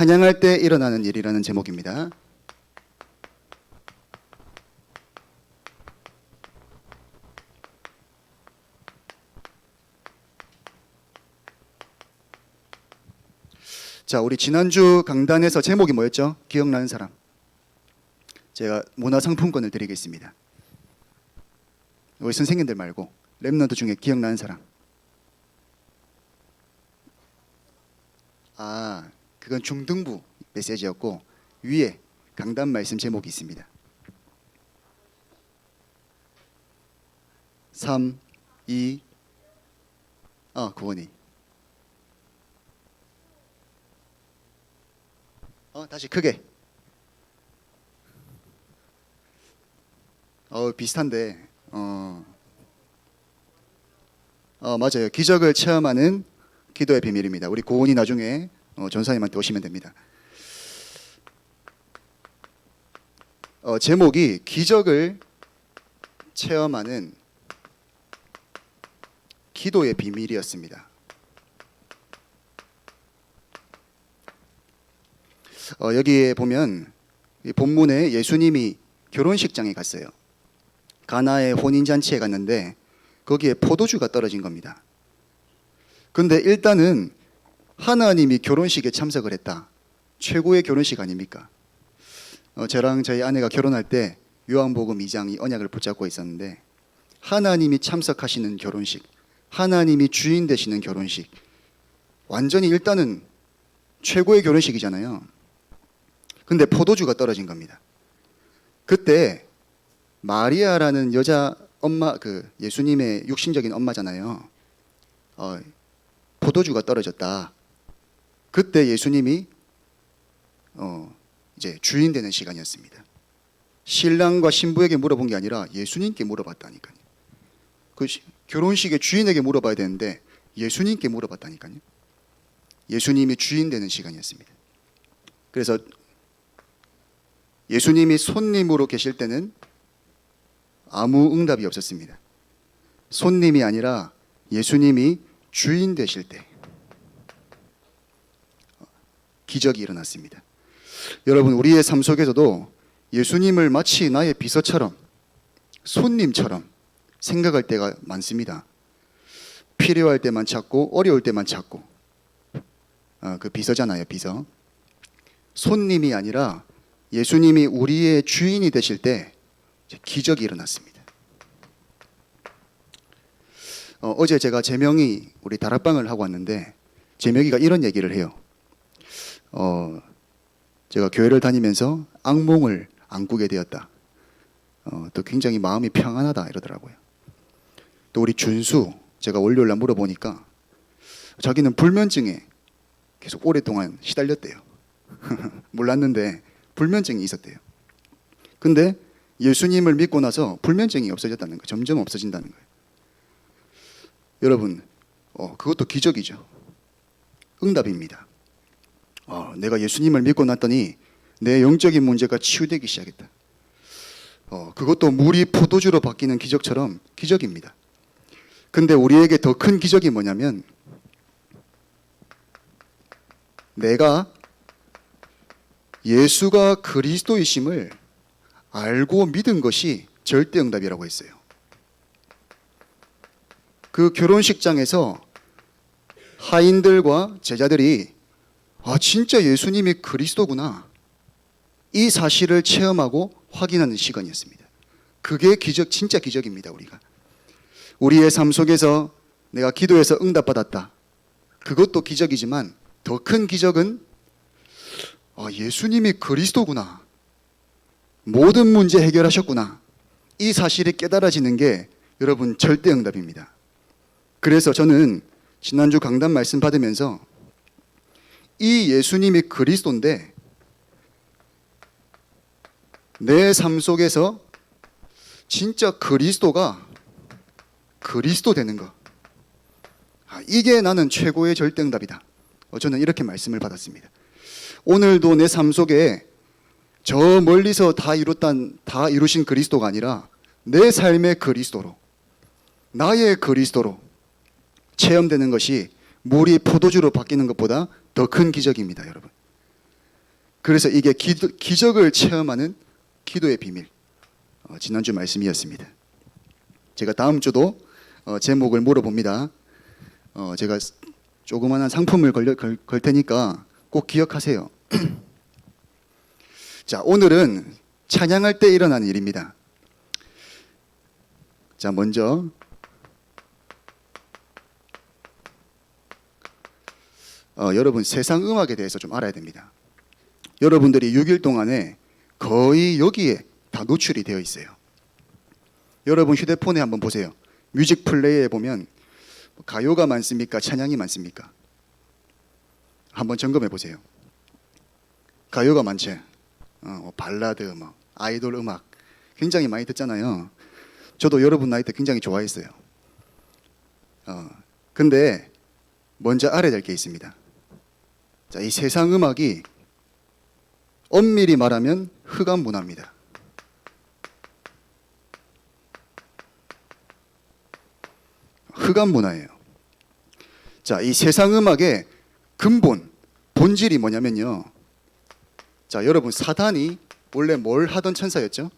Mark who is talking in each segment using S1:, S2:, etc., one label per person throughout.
S1: 찬양할 때 일어나는 일이라는 제목입니다. 자, 우리 지난주 강단에서 제목이 뭐였죠? 기억나는 사람. 제가 문화상품권을 드리겠습니다. 우리 선생님들 말고 랩런트 중에 기억나는 사람. 그건 중등부 메시지였고 위에 강단 말씀 제목이 있습니다. 3, 2, 구원이. 다시 크게. 비슷한데. 맞아요. 기적을 체험하는 기도의 비밀입니다. 우리 고은이 나중에 전사님한테 오시면 됩니다. 제목이 기적을 체험하는 기도의 비밀이었습니다. 여기에 보면 이 본문에 예수님이 결혼식장에 갔어요. 가나의 혼인잔치에 갔는데 거기에 포도주가 떨어진 겁니다. 근데 일단은 하나님이 결혼식에 참석을 했다. 최고의 결혼식 아닙니까? 저랑 저희 아내가 결혼할 때 요한복음 2장이 언약을 붙잡고 있었는데 하나님이 참석하시는 결혼식, 하나님이 주인 되시는 결혼식, 완전히 일단은 최고의 결혼식이잖아요. 근데 포도주가 떨어진 겁니다. 그때 마리아라는 여자 엄마, 예수님의 육신적인 엄마잖아요. 포도주가 떨어졌다. 그때 예수님이 이제 주인 되는 시간이었습니다. 신랑과 신부에게 물어본 게 아니라 예수님께 물어봤다니까요. 그 결혼식의 주인에게 물어봐야 되는데 예수님께 물어봤다니까요. 예수님이 주인 되는 시간이었습니다. 그래서 예수님이 손님으로 계실 때는 아무 응답이 없었습니다. 손님이 아니라 예수님이 주인 되실 때 기적이 일어났습니다. 여러분, 우리의 삶 속에서도 예수님을 마치 나의 비서처럼, 손님처럼 생각할 때가 많습니다. 필요할 때만 찾고 어려울 때만 찾고. 그 비서잖아요, 비서. 손님이 아니라 예수님이 우리의 주인이 되실 때 기적이 일어났습니다. 어제 제가 재명이 우리 다락방을 하고 왔는데 재명이가 이런 얘기를 해요. 제가 교회를 다니면서 악몽을 안 꾸게 되었다. 또 굉장히 마음이 평안하다 이러더라고요. 또 우리 준수, 제가 월요일날 물어보니까 자기는 불면증에 계속 오랫동안 시달렸대요. 몰랐는데 불면증이 있었대요. 근데 예수님을 믿고 나서 불면증이 없어졌다는 거예요. 점점 없어진다는 거예요. 여러분, 그것도 기적이죠. 응답입니다. 내가 예수님을 믿고 났더니 내 영적인 문제가 치유되기 시작했다. 그것도 물이 포도주로 바뀌는 기적처럼 기적입니다. 근데 우리에게 더 큰 기적이 뭐냐면 내가 예수가 그리스도이심을 알고 믿은 것이 절대 응답이라고 했어요. 그 결혼식장에서 하인들과 제자들이 진짜 예수님이 그리스도구나, 이 사실을 체험하고 확인하는 시간이었습니다. 그게 기적, 진짜 기적입니다. 우리의 삶 속에서 내가 기도해서 응답받았다. 그것도 기적이지만 더 큰 기적은 예수님이 그리스도구나, 모든 문제 해결하셨구나, 이 사실이 깨달아지는 게 여러분 절대 응답입니다. 그래서 저는 지난주 강단 말씀 받으면서 이 예수님이 그리스도인데 내 삶 속에서 진짜 그리스도가 그리스도 되는 거, 이게 나는 최고의 절대 응답이다. 저는 이렇게 말씀을 받았습니다. 오늘도 내 삶 속에 저 멀리서 다 이루신 그리스도가 아니라 내 삶의 그리스도로, 나의 그리스도로 체험되는 것이 물이 포도주로 바뀌는 것보다 더 큰 기적입니다, 여러분. 그래서 이게 기적을 체험하는 기도의 비밀, 지난주 말씀이었습니다. 제가 다음 주도 제목을 물어봅니다. 제가 조그마한 상품을 걸 테니까 꼭 기억하세요. 자, 오늘은 찬양할 때 일어나는 일입니다. 자, 먼저 여러분 세상 음악에 대해서 좀 알아야 됩니다. 여러분들이 6일 동안에 거의 여기에 다 노출이 되어 있어요. 여러분 휴대폰에 한번 보세요. 뮤직 플레이에 보면 가요가 많습니까? 찬양이 많습니까? 한번 점검해 보세요. 가요가 많죠. 발라드, 뭐 아이돌 음악 굉장히 많이 듣잖아요. 저도 여러분 나이 때 굉장히 좋아했어요. 근데 먼저 알아야 될 게 있습니다. 자, 이 세상 음악이 엄밀히 말하면 흑암 문화입니다. 흑암 문화예요. 자, 이 세상 음악의 근본, 본질이 뭐냐면요. 자, 여러분 사단이 원래 뭘 하던 천사였죠?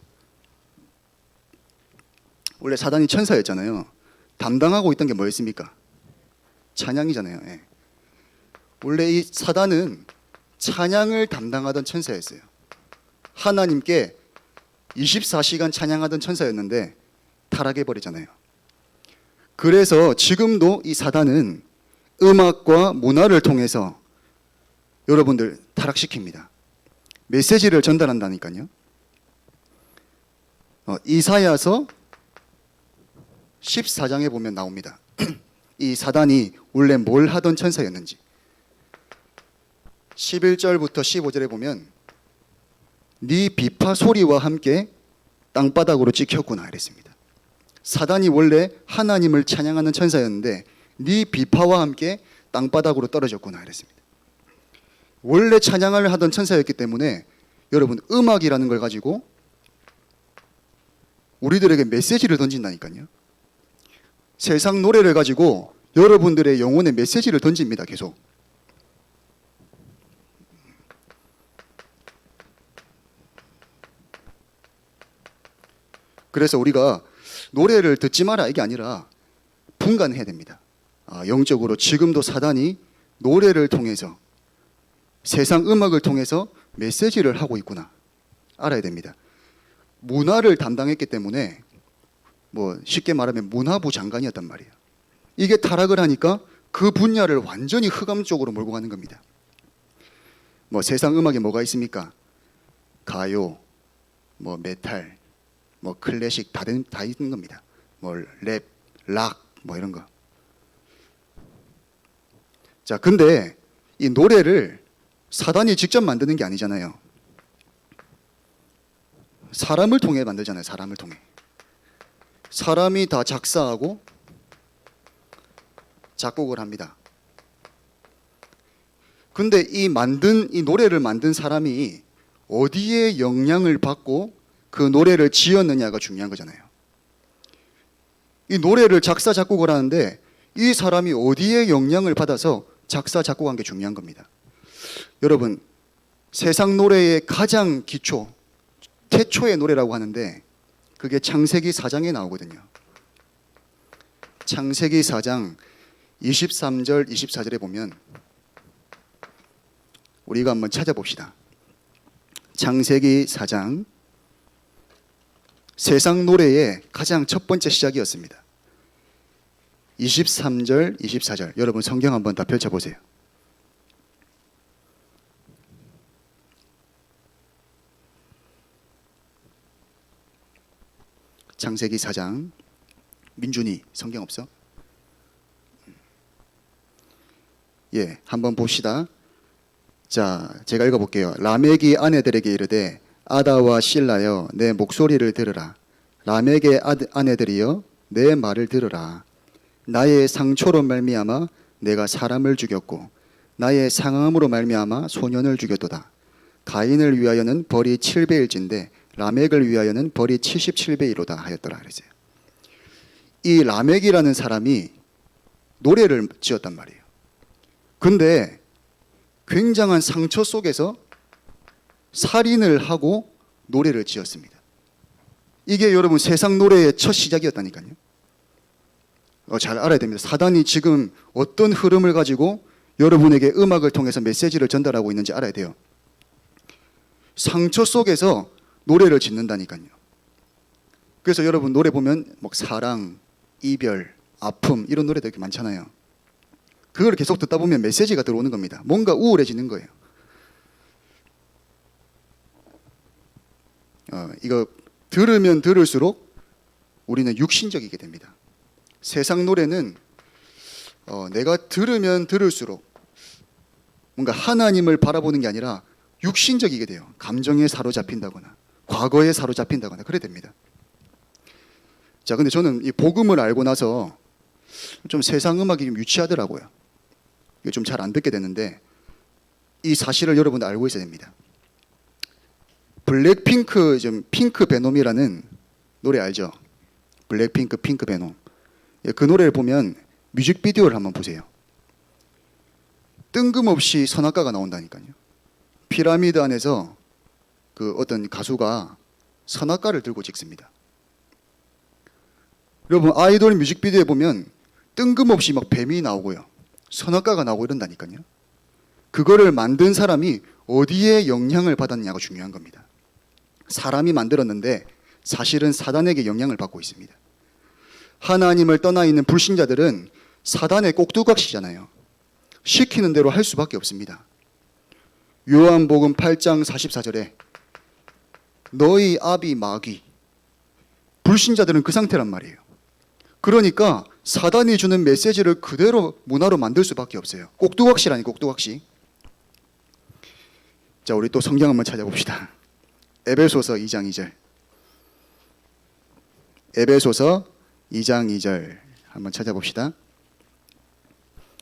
S1: 원래 사단이 천사였잖아요. 담당하고 있던 게 뭐였습니까? 찬양이잖아요. 예. 원래 이 사단은 찬양을 담당하던 천사였어요. 하나님께 24시간 찬양하던 천사였는데 타락해버리잖아요. 그래서 지금도 이 사단은 음악과 문화를 통해서 여러분들 타락시킵니다. 메시지를 전달한다니까요. 이사야서 14장에 보면 나옵니다. 이 사단이 원래 뭘 하던 천사였는지. 11절부터 15절에 보면 네 비파 소리와 함께 땅바닥으로 찍혔구나 이랬습니다. 사단이 원래 하나님을 찬양하는 천사였는데 네 비파와 함께 땅바닥으로 떨어졌구나 이랬습니다. 원래 찬양을 하던 천사였기 때문에 여러분 음악이라는 걸 가지고 우리들에게 메시지를 던진다니까요. 세상 노래를 가지고 여러분들의 영혼에 메시지를 던집니다. 계속. 그래서 우리가 노래를 듣지 마라 이게 아니라 분간해야 됩니다. 영적으로 지금도 사단이 노래를 통해서 세상 음악을 통해서 메시지를 하고 있구나 알아야 됩니다. 문화를 담당했기 때문에 뭐 쉽게 말하면 문화부 장관이었단 말이에요. 이게 타락을 하니까 그 분야를 완전히 흑암 쪽으로 몰고 가는 겁니다. 뭐 세상 음악에 뭐가 있습니까? 가요, 뭐 메탈, 뭐 클래식 다 있는 겁니다. 뭐 랩, 락, 뭐 이런 거. 자, 근데 이 노래를 사단이 직접 만드는 게 아니잖아요. 사람을 통해 만들잖아요. 사람을 통해. 사람이 다 작사하고 작곡을 합니다. 근데 이 노래를 만든 사람이 어디에 영향을 받고 그 노래를 지었느냐가 중요한 거잖아요. 이 노래를 작사 작곡을 하는데 이 사람이 어디에 영향을 받아서 작사 작곡한 게 중요한 겁니다. 여러분 세상 노래의 가장 기초 태초의 노래라고 하는데 그게 창세기 4장에 나오거든요. 창세기 4장 23절 24절에 보면 우리가 한번 찾아봅시다. 창세기 4장 세상 노래의 가장 첫 번째 시작이었습니다. 23절 24절 여러분 성경 한번 다 펼쳐보세요. 창세기 4장 민준이 성경 없어? 예, 한번 봅시다. 자, 제가 읽어볼게요. 라멕이 아내들에게 이르되 아다와 실라여 내 목소리를 들으라. 라멕의 아내들이여 내 말을 들으라. 나의 상처로 말미암아 내가 사람을 죽였고 나의 상함으로 말미암아 소년을 죽였도다. 가인을 위하여는 벌이 7배일진데 라멕을 위하여는 벌이 77배이로다 하였더라 그랬어요. 이 라멕이라는 사람이 노래를 지었단 말이에요. 근데 굉장한 상처 속에서 살인을 하고 노래를 지었습니다. 이게 여러분 세상 노래의 첫 시작이었다니까요. 잘 알아야 됩니다. 사단이 지금 어떤 흐름을 가지고 여러분에게 음악을 통해서 메시지를 전달하고 있는지 알아야 돼요. 상처 속에서 노래를 짓는다니까요. 그래서 여러분 노래 보면 막 사랑, 이별, 아픔 이런 노래들 이렇게 많잖아요. 그걸 계속 듣다 보면 메시지가 들어오는 겁니다. 뭔가 우울해지는 거예요. 이거 들으면 들을수록 우리는 육신적이게 됩니다. 세상 노래는 내가 들으면 들을수록 뭔가 하나님을 바라보는 게 아니라 육신적이게 돼요. 감정에 사로잡힌다거나 과거에 사로잡힌다거나 그래 됩니다. 자, 근데 저는 이 복음을 알고 나서 좀 세상 음악이 좀 유치하더라고요. 이게 좀 잘 안 듣게 됐는데 이 사실을 여러분도 알고 있어야 됩니다. 블랙핑크 핑크 베놈이라는 노래 알죠? 블랙핑크 핑크 베놈. 그 노래를 보면 뮤직비디오를 한번 보세요. 뜬금없이 선악과가 나온다니까요. 피라미드 안에서 그 어떤 가수가 선악과를 들고 찍습니다. 여러분 아이돌 뮤직비디오에 보면 뜬금없이 막 뱀이 나오고요. 선악과가 나오고 이런다니까요. 그거를 만든 사람이 어디에 영향을 받았냐가 중요한 겁니다. 사람이 만들었는데 사실은 사단에게 영향을 받고 있습니다. 하나님을 떠나 있는 불신자들은 사단의 꼭두각시잖아요. 시키는 대로 할 수밖에 없습니다. 요한복음 8장 44절에 너희 아비 마귀, 불신자들은 그 상태란 말이에요. 그러니까 사단이 주는 메시지를 그대로 문화로 만들 수밖에 없어요. 꼭두각시라니 꼭두각시. 자, 우리 또 성경 한번 찾아봅시다. 에베소서 2장 2절. 에베소서 2장 2절 한번 찾아봅시다.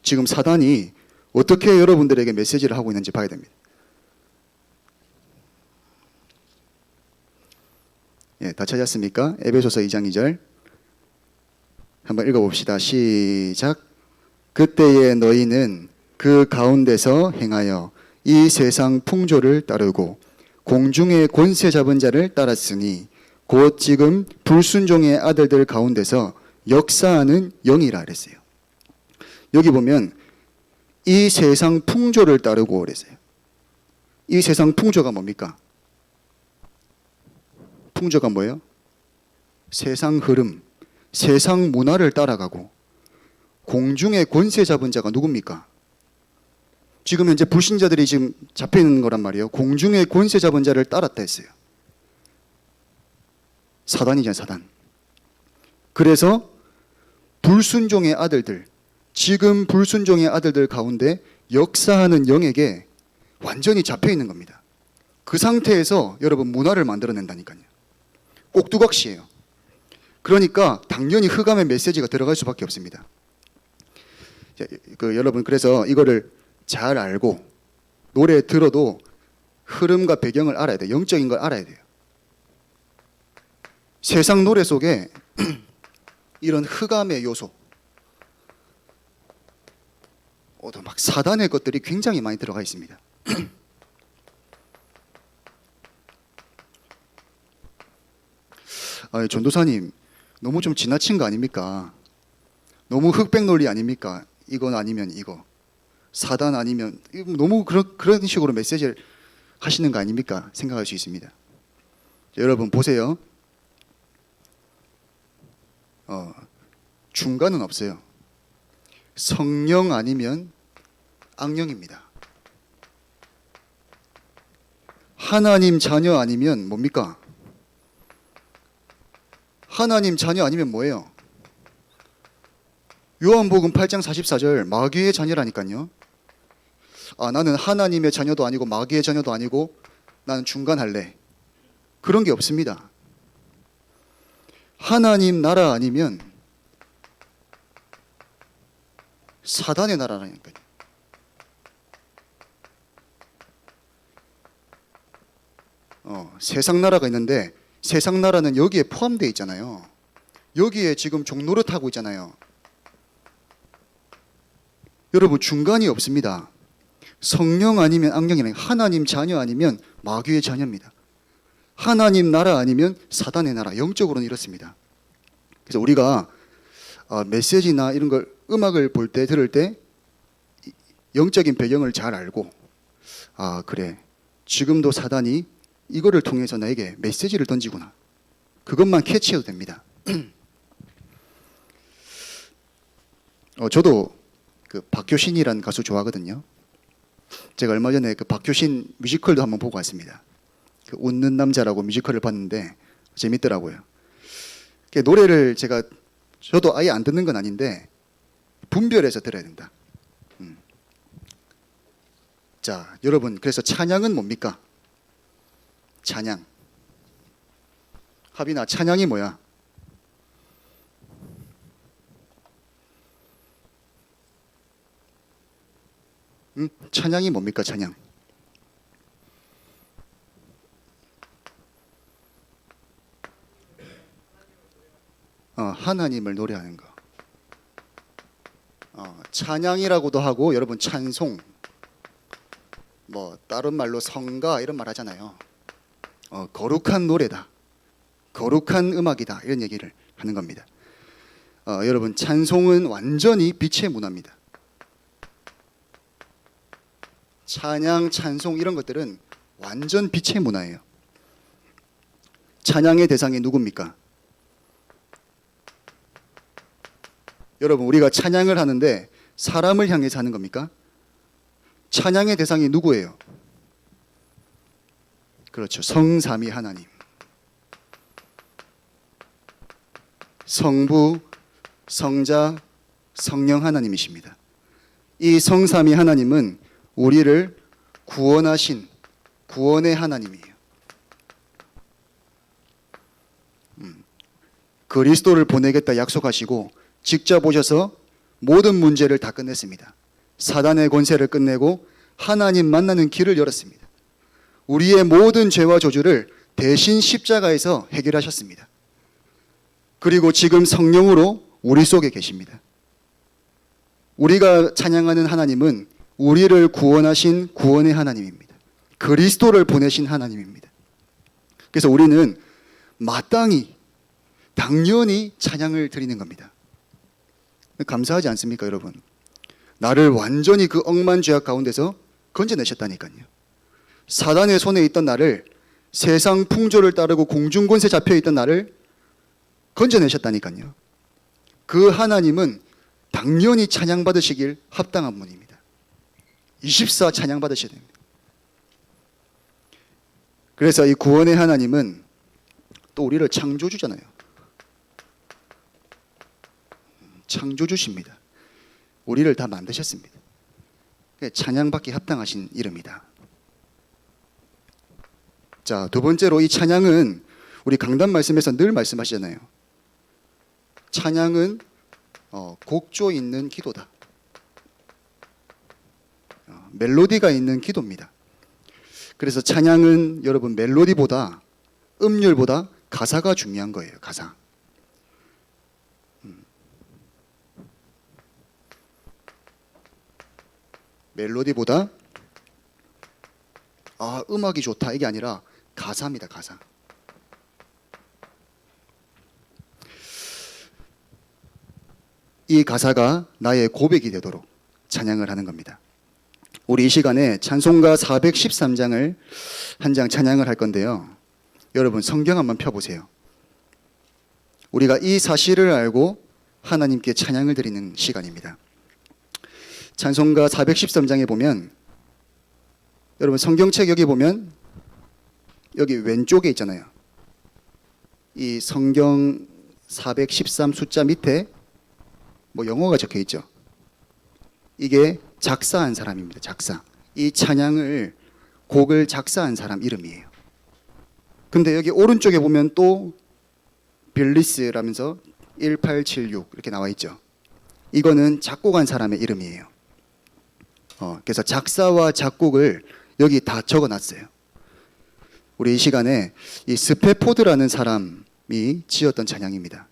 S1: 지금 사단이 어떻게 여러분들에게 메시지를 하고 있는지 봐야 됩니다. 예, 다 찾았습니까? 에베소서 2장 2절 한번 읽어봅시다. 시작. 그때에 너희는 그 가운데서 행하여 이 세상 풍조를 따르고 공중의 권세 잡은 자를 따랐으니 곧 지금 불순종의 아들들 가운데서 역사하는 영이라 그랬어요. 여기 보면 이 세상 풍조를 따르고 그랬어요. 이 세상 풍조가 뭡니까? 풍조가 뭐예요? 세상 흐름, 세상 문화를 따라가고 공중의 권세 잡은 자가 누굽니까? 지금 현재 불신자들이 지금 잡혀 있는 거란 말이에요. 공중의 권세 잡은 자를 따랐다 했어요. 사단이잖아요, 사단. 그래서 불순종의 아들들, 지금 불순종의 아들들 가운데 역사하는 영에게 완전히 잡혀 있는 겁니다. 그 상태에서 여러분 문화를 만들어낸다니까요. 꼭두각시예요. 그러니까 당연히 흑암의 메시지가 들어갈 수밖에 없습니다. 여러분 그래서 이거를 잘 알고 노래 들어도 흐름과 배경을 알아야 돼요. 영적인 걸 알아야 돼요. 세상 노래 속에 이런 흑암의 요소, 막 사단의 것들이 굉장히 많이 들어가 있습니다. 전도사님, 너무 좀 지나친 거 아닙니까? 너무 흑백 논리 아닙니까? 이건 아니면 이거, 사단 아니면 너무 그런 식으로 메시지를 하시는 거 아닙니까? 생각할 수 있습니다. 자, 여러분 보세요. 중간은 없어요. 성령 아니면 악령입니다. 하나님 자녀 아니면 뭡니까? 하나님 자녀 아니면 뭐예요? 요한복음 8장 44절 마귀의 자녀라니까요. 나는 하나님의 자녀도 아니고 마귀의 자녀도 아니고 나는 중간 할래. 그런 게 없습니다. 하나님 나라 아니면 사단의 나라라니까요. 세상 나라가 있는데 세상 나라는 여기에 포함되어 있잖아요. 여기에 지금 종노릇 하고 있잖아요. 여러분 중간이 없습니다. 성령 아니면 악령이라는 하나님 자녀 아니면 마귀의 자녀입니다. 하나님 나라 아니면 사단의 나라, 영적으로는 이렇습니다. 그래서 우리가 메시지나 이런 걸 음악을 볼 때 들을 때 영적인 배경을 잘 알고 그래 지금도 사단이 이거를 통해서 나에게 메시지를 던지구나, 그것만 캐치해도 됩니다. 저도 그 박효신이라는 가수 좋아하거든요. 제가 얼마 전에 그 박효신 뮤지컬도 한번 보고 왔습니다. 그 웃는 남자라고 뮤지컬을 봤는데 재밌더라고요. 노래를 저도 아예 안 듣는 건 아닌데 분별해서 들어야 된다. 자, 여러분, 그래서 찬양은 뭡니까? 찬양. 하빈아, 찬양이 뭐야? 찬양이 뭡니까? 찬양. 하나님을 노래하는 거. 찬양이라고도 하고 여러분 찬송, 뭐 다른 말로 성가 이런 말 하잖아요. 거룩한 노래다, 거룩한 음악이다, 이런 얘기를 하는 겁니다. 여러분 찬송은 완전히 빛의 문화입니다. 찬양, 찬송 이런 것들은 완전 빛의 문화예요. 찬양의 대상이 누굽니까? 여러분 우리가 찬양을 하는데 사람을 향해서 하는 겁니까? 찬양의 대상이 누구예요? 그렇죠. 성삼위 하나님. 성부, 성자, 성령 하나님이십니다. 이 성삼위 하나님은 우리를 구원하신 구원의 하나님이에요. 그리스도를 보내겠다 약속하시고 직접 오셔서 모든 문제를 다 끝냈습니다. 사단의 권세를 끝내고 하나님 만나는 길을 열었습니다. 우리의 모든 죄와 저주를 대신 십자가에서 해결하셨습니다. 그리고 지금 성령으로 우리 속에 계십니다. 우리가 찬양하는 하나님은 우리를 구원하신 구원의 하나님입니다. 그리스도를 보내신 하나님입니다. 그래서 우리는 마땅히 당연히 찬양을 드리는 겁니다. 감사하지 않습니까, 여러분? 나를 완전히 그 억만 죄악 가운데서 건져내셨다니까요. 사단의 손에 있던 나를, 세상 풍조를 따르고 공중권세 잡혀있던 나를 건져내셨다니까요. 그 하나님은 당연히 찬양받으시길 합당한 분입니다. 24 찬양받으셔야 됩니다. 그래서 이 구원의 하나님은 또 우리를 창조주잖아요. 창조주십니다. 우리를 다 만드셨습니다. 찬양받기 합당하신 이름이다. 자, 두 번째로 이 찬양은 우리 강단 말씀에서 늘 말씀하시잖아요. 찬양은 곡조 있는 기도다. 멜로디가 있는 기도입니다. 그래서 찬양은 여러분 멜로디보다, 음률보다 가사가 중요한 거예요. 가사. 멜로디보다 음악이 좋다 이게 아니라 가사입니다. 가사. 이 가사가 나의 고백이 되도록 찬양을 하는 겁니다. 우리 이 시간에 찬송가 413장을 한 장 찬양을 할 건데요. 여러분 성경 한번 펴보세요. 우리가 이 사실을 알고 하나님께 찬양을 드리는 시간입니다. 찬송가 413장에 보면, 여러분 성경책 여기 보면 여기 왼쪽에 있잖아요. 이 성경 413 숫자 밑에 뭐 영어가 적혀 있죠. 이게 작사한 사람입니다. 작사. 이 찬양을, 곡을 작사한 사람 이름이에요. 근데 여기 오른쪽에 보면 또 빌리스라면서 1876 이렇게 나와 있죠. 이거는 작곡한 사람의 이름이에요. 그래서 작사와 작곡을 여기 다 적어놨어요. 우리 이 시간에 이 스페포드라는 사람이 지었던 찬양입니다.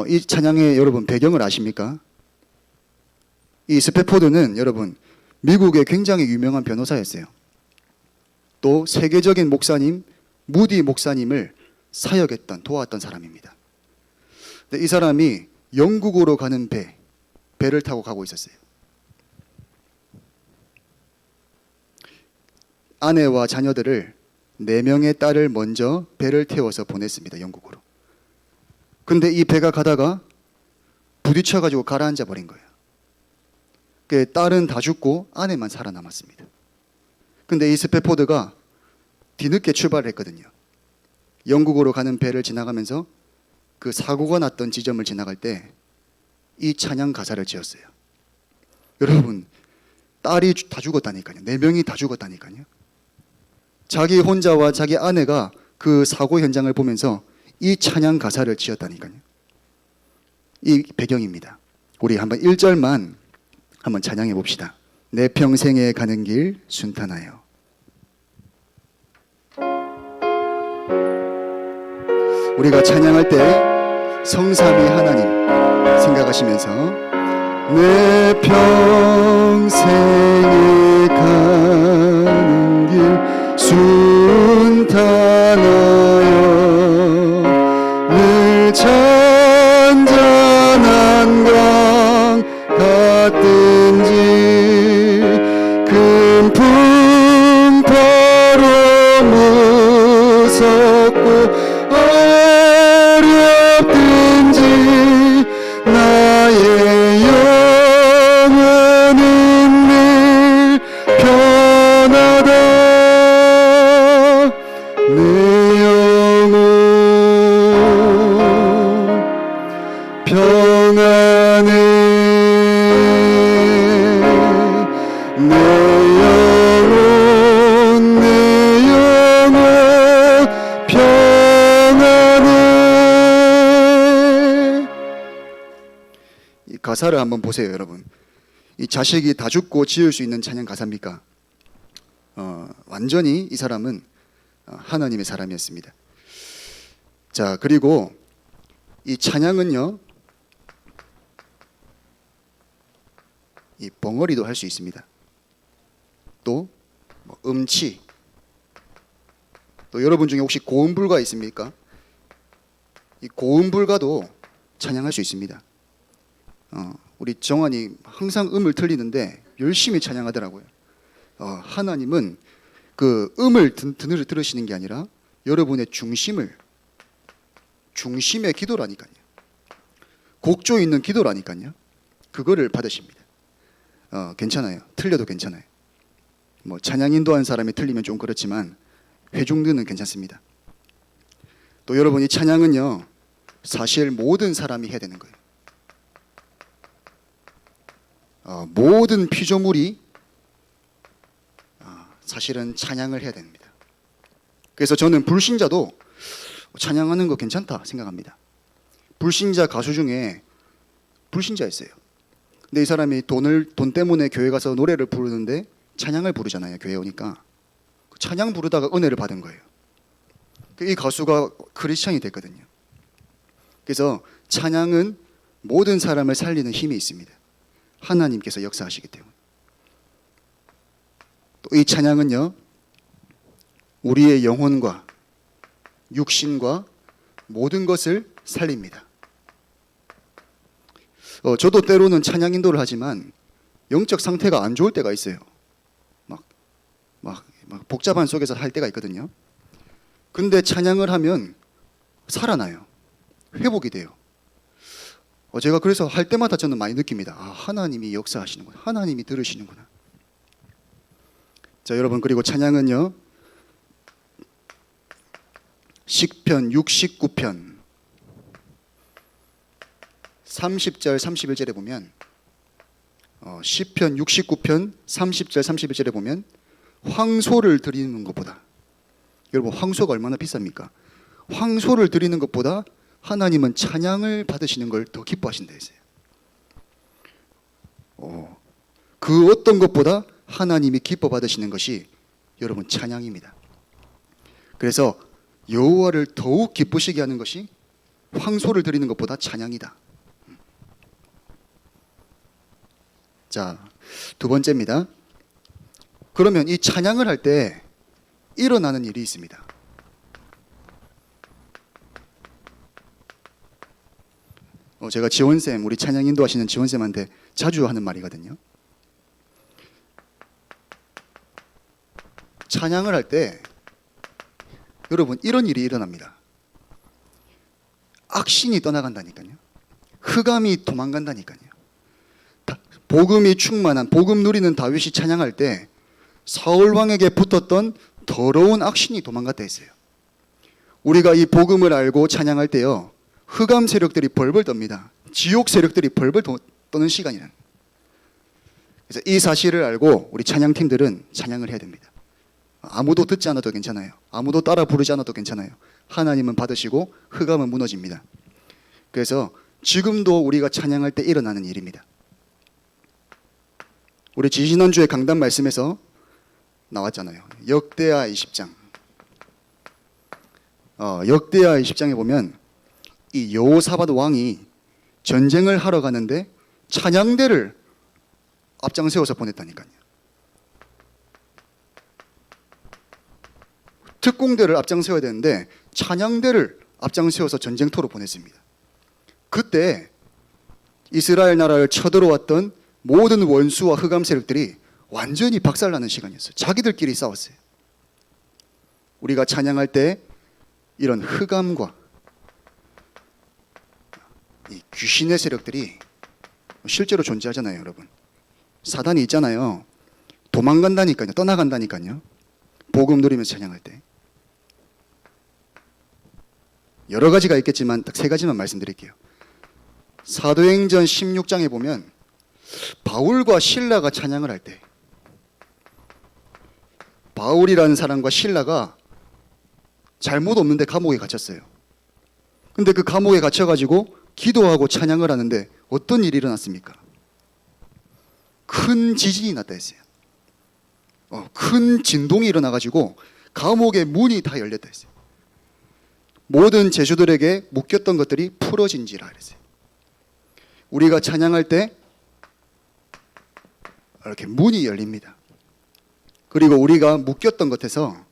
S1: 이 찬양의 여러분 배경을 아십니까? 이 스페포드는 여러분 미국의 굉장히 유명한 변호사였어요. 또 세계적인 목사님, 무디 목사님을 사역했던, 도왔던 사람입니다. 근데 이 사람이 영국으로 가는 배를 타고 가고 있었어요. 아내와 자녀들을 4명의 딸을 먼저 배를 태워서 보냈습니다. 영국으로. 근데 이 배가 가다가 부딪혀가지고 가라앉아 버린 거예요. 그 딸은 다 죽고 아내만 살아남았습니다. 근데 이 스패포드가 뒤늦게 출발을 했거든요. 영국으로 가는 배를 지나가면서 그 사고가 났던 지점을 지나갈 때 이 찬양 가사를 지었어요. 여러분, 딸이 다 죽었다니까요. 4명이 다 죽었다니까요. 자기 혼자와 자기 아내가 그 사고 현장을 보면서 이 찬양 가사를 지었다니까요. 이 배경입니다. 우리 한번 1절만 한번 찬양해 봅시다. 내 평생에 가는 길 순탄하여. 우리가 찬양할 때 성삼위 하나님 생각하시면서 내 평생에 가는 길 순탄하여 늘 잔잔한 강 같든지 큰 풍파로 무섭고 어렵든지 나의 영혼은 늘 편하다. 내 영혼 평안해. 내 영혼 평안해. 이 가사를 한번 보세요, 여러분. 이 자식이 다 죽고 지을 수 있는 찬양 가사입니까? 완전히 이 사람은 하나님의 사람이었습니다. 자, 그리고 이 찬양은요, 이 벙어리도 할 수 있습니다. 또 음치. 또 여러분 중에 혹시 고음불가 있습니까? 이 고음불가도 찬양할 수 있습니다. 우리 정환이 항상 음을 틀리는데 열심히 찬양하더라고요. 하나님은 그 음을 들으시는 게 아니라 여러분의 중심의 기도라니까요. 곡조 있는 기도라니까요. 그거를 받으십니다. 괜찮아요. 틀려도 괜찮아요. 뭐 찬양 인도한 사람이 틀리면 좀 그렇지만 회중들은 괜찮습니다. 또 여러분, 이 찬양은요, 사실 모든 사람이 해야 되는 거예요. 모든 피조물이 사실은 찬양을 해야 됩니다. 그래서 저는 불신자도 찬양하는 거 괜찮다 생각합니다. 불신자 가수 중에 불신자였어요. 근데 이 사람이 돈 때문에 교회 가서 노래를 부르는데 찬양을 부르잖아요. 교회 오니까 찬양 부르다가 은혜를 받은 거예요. 이 가수가 크리스찬이 됐거든요. 그래서 찬양은 모든 사람을 살리는 힘이 있습니다. 하나님께서 역사하시기 때문에. 또 이 찬양은요, 우리의 영혼과 육신과 모든 것을 살립니다. 저도 때로는 찬양 인도를 하지만 영적 상태가 안 좋을 때가 있어요. 막 복잡한 속에서 할 때가 있거든요. 근데 찬양을 하면 살아나요. 회복이 돼요. 제가 그래서 할 때마다 저는 많이 느낍니다. 하나님이 역사하시는구나. 하나님이 들으시는구나. 자, 여러분, 그리고 찬양은요, 시편 69편 30절 31절에 보면, 시편 69편 30절 31절에 보면 황소를 드리는 것보다, 여러분, 황소가 얼마나 비쌉니까? 황소를 드리는 것보다 하나님은 찬양을 받으시는 걸 더 기뻐하신다 했어요. 그 어떤 것보다 하나님이 기뻐 받으시는 것이 여러분 찬양입니다. 그래서 여호와를 더욱 기쁘시게 하는 것이 황소를 드리는 것보다 찬양이다. 자, 두 번째입니다. 그러면 이 찬양을 할 때 일어나는 일이 있습니다. 제가 지원쌤, 우리 찬양 인도하시는 지원쌤한테 자주 하는 말이거든요. 찬양을 할 때 여러분 이런 일이 일어납니다. 악신이 떠나간다니까요. 흑암이 도망간다니까요. 복음이 충만한, 복음 누리는 다윗이 찬양할 때 사울 왕에게 붙었던 더러운 악신이 도망갔다 했어요. 우리가 이 복음을 알고 찬양할 때요, 흑암 세력들이 벌벌 떱니다. 지옥 세력들이 벌벌 떠는 시간이란. 그래서 이 사실을 알고 우리 찬양팀들은 찬양을 해야 됩니다. 아무도 듣지 않아도 괜찮아요. 아무도 따라 부르지 않아도 괜찮아요. 하나님은 받으시고 흑암은 무너집니다. 그래서 지금도 우리가 찬양할 때 일어나는 일입니다. 우리 지지난주에 강단 말씀에서 나왔잖아요. 역대하 20장. 역대하 20장에 보면 이 여호사밧 왕이 전쟁을 하러 가는데 찬양대를 앞장세워서 보냈다니까요. 특공대를 앞장세워야 되는데 찬양대를 앞장세워서 전쟁터로 보냈습니다. 그때 이스라엘 나라를 쳐들어왔던 모든 원수와 흑암 세력들이 완전히 박살나는 시간이었어요. 자기들끼리 싸웠어요. 우리가 찬양할 때 이런 흑암과 이 귀신의 세력들이 실제로 존재하잖아요, 여러분. 사단이 있잖아요. 도망간다니까요. 떠나간다니까요. 복음 누리면서 찬양할 때. 여러 가지가 있겠지만 딱 세 가지만 말씀드릴게요. 사도행전 16장에 보면 바울과 실라가 찬양을 할 때, 바울이라는 사람과 실라가 잘못 없는데 감옥에 갇혔어요. 근데 그 감옥에 갇혀가지고 기도하고 찬양을 하는데 어떤 일이 일어났습니까? 큰 지진이 났다 했어요. 큰 진동이 일어나가지고 감옥의 문이 다 열렸다 했어요. 모든 제주들에게 묶였던 것들이 풀어진지라 그랬어요. 우리가 찬양할 때 이렇게 문이 열립니다. 그리고 우리가 묶였던 것에서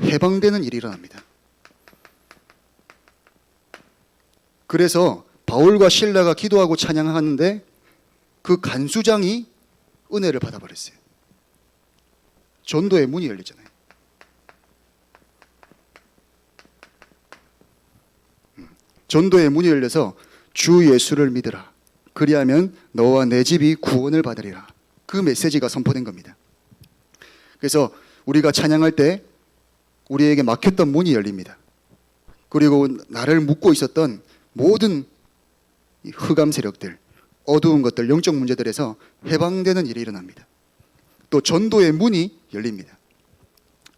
S1: 해방되는 일이 일어납니다. 그래서 바울과 실라가 기도하고 찬양하는데 그 간수장이 은혜를 받아버렸어요. 전도의 문이 열리잖아요. 전도의 문이 열려서 주 예수를 믿으라. 그리하면 너와 내 집이 구원을 받으리라. 그 메시지가 선포된 겁니다. 그래서 우리가 찬양할 때 우리에게 막혔던 문이 열립니다. 그리고 나를 묶고 있었던 모든 흑암 세력들, 어두운 것들, 영적 문제들에서 해방되는 일이 일어납니다. 또 전도의 문이 열립니다.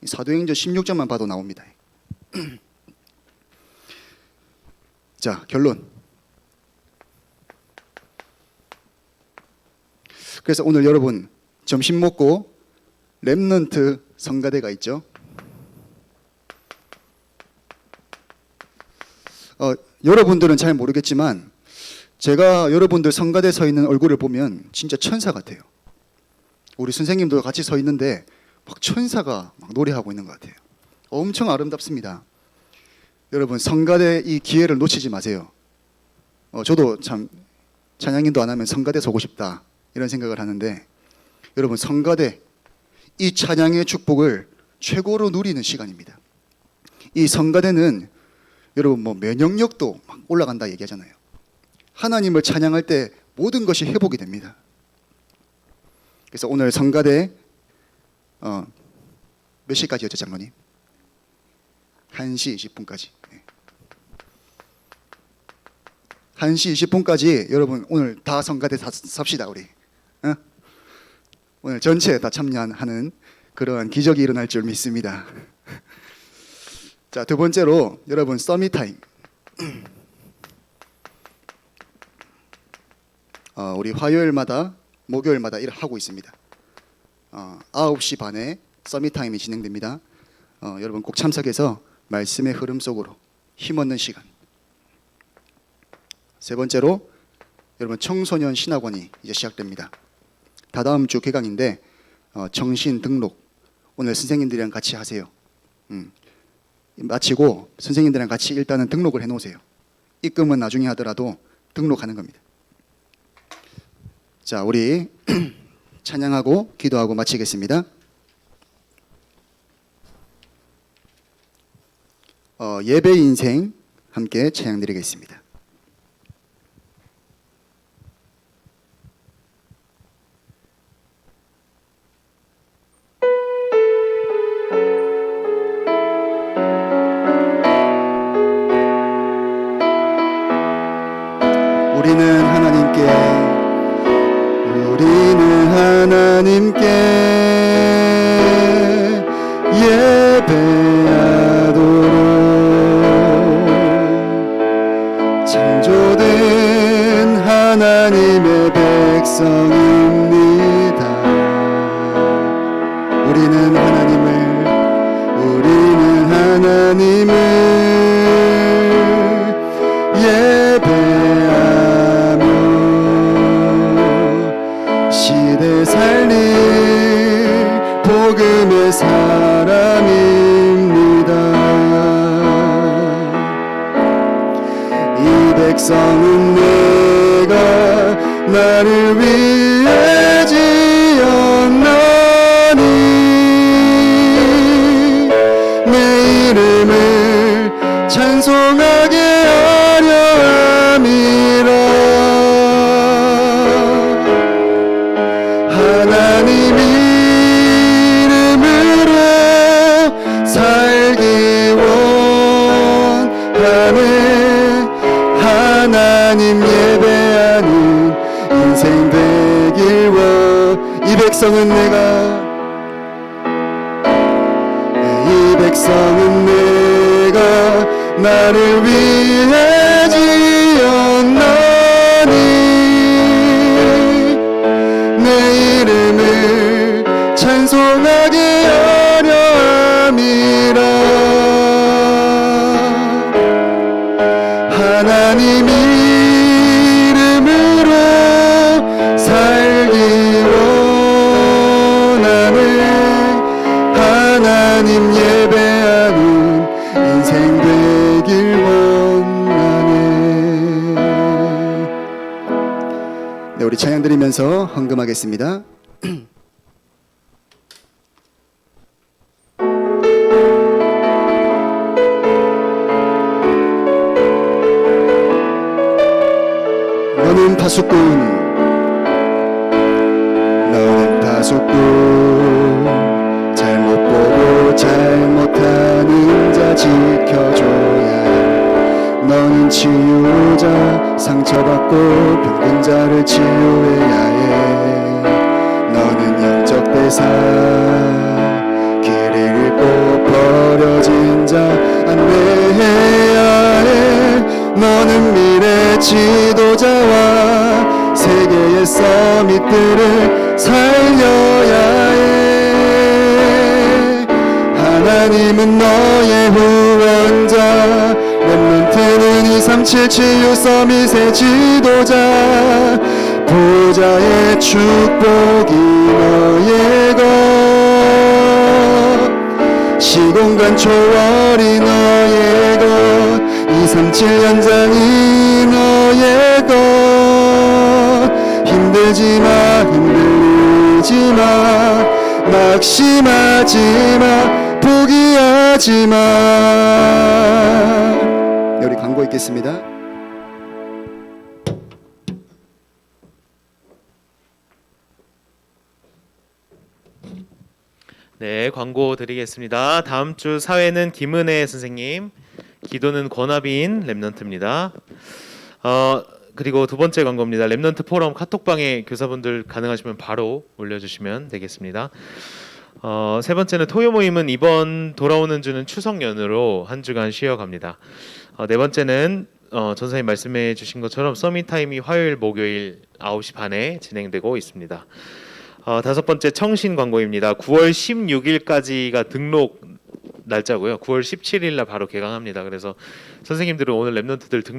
S1: 사도행전 16장만 봐도 나옵니다. 자, 결론. 그래서 오늘 여러분 점심 먹고 렘넌트 성가대가 있죠. 여러분들은 잘 모르겠지만 제가 여러분들 성가대 서 있는 얼굴을 보면 진짜 천사 같아요. 우리 선생님도 같이 서 있는데 막 천사가 막 노래하고 있는 것 같아요. 엄청 아름답습니다. 여러분 성가대 이 기회를 놓치지 마세요. 저도 참 찬양인도 안 하면 성가대 서고 싶다 이런 생각을 하는데, 여러분 성가대 이 찬양의 축복을 최고로 누리는 시간입니다. 이 성가대는 여러분 면역력도 막 올라간다 얘기하잖아요. 하나님을 찬양할 때 모든 것이 회복이 됩니다. 그래서 오늘 성가대 몇 시까지였죠, 장로님? 1시 20분까지. 1시 20분까지 여러분 오늘 다 성가대 삽시다 우리. 오늘 전체 다 참여하는 그러한 기적이 일어날 줄 믿습니다. 자, 두 번째로 여러분 서밋 타임. 우리 화요일마다 목요일마다 하고 있습니다. 9시 반에 서밋 타임이 진행됩니다. 여러분 꼭 참석해서 말씀의 흐름 속으로 힘없는 시간 세 번째로 여러분 청소년 신학원이 이제 시작됩니다. 다다음 주 개강인데 정신 등록 오늘 선생님들이랑 같이 하세요. 마치고 선생님들이랑 같이 일단은 등록을 해놓으세요. 입금은 나중에 하더라도 등록하는 겁니다. 자, 우리 찬양하고 기도하고 마치겠습니다. 예배 인생 함께 찬양 드리겠습니다. 우리는 하나님께 예배하도록 창조된 하나님의 백성입니다. 우리는 하나님을 예배하며 시대 살릴 복음의 사람입니다. 이 백성은 내가 나를 위해 지었나니 내 이름을 찬송하게 하려 함이라. 하나님 이름으로 살기 원하네. 하나님 예배하는 인생 되길 이 백성은 내가 나를 위해 지었나니 내 이름을 찬송하게 하려 함이라. 하나님 이름으로 살기 원하네. 하나님 예배하는 인생 되길 원하네. 네, 우리 찬양 드리면서 헌금하겠습니다. 너는 파수꾼 잘못 보고 잘못하는 자 지켜줘야 해. 너는 치유자 상처받고 병든 자를 치유해야 해. 너는 영적 대사 길을 잃고 버려진 자 안내해야 해. 너는 미래 지도자와 세계의 서밋들을 살려야 해. 하나님은 너의 후원자. 렘넌트는 237 치유 서밋의 지도자. 보좌의 축복이 너의 것. 시공간 초월이 너의 것. 237 연장이 너의 것. 흔들리지 마 낙심하지 마 포기하지 마. 우리 광고 있겠습니다.
S2: 네, 광고 드리겠습니다. 다음 주 사회는 김은혜 선생님, 기도는 권하빈 렘넌트입니다. 그리고 두 번째 광고입니다. 렘넌트 포럼 카톡방에 교사분들 가능하시면 바로 올려주시면 되겠습니다. 세 번째는 토요 모임은 이번 돌아오는 주는 추석 연휴로 한 주간 쉬어갑니다. 네 번째는 전사님 말씀해 주신 것처럼 서밋 타임이 화요일, 목요일 9시 반에 진행되고 있습니다. 다섯 번째 청신 광고입니다. 9월 16일까지가 등록 날짜고요. 9월 17일 날 바로 개강합니다. 그래서 선생님들은 오늘 렘넌트들 등록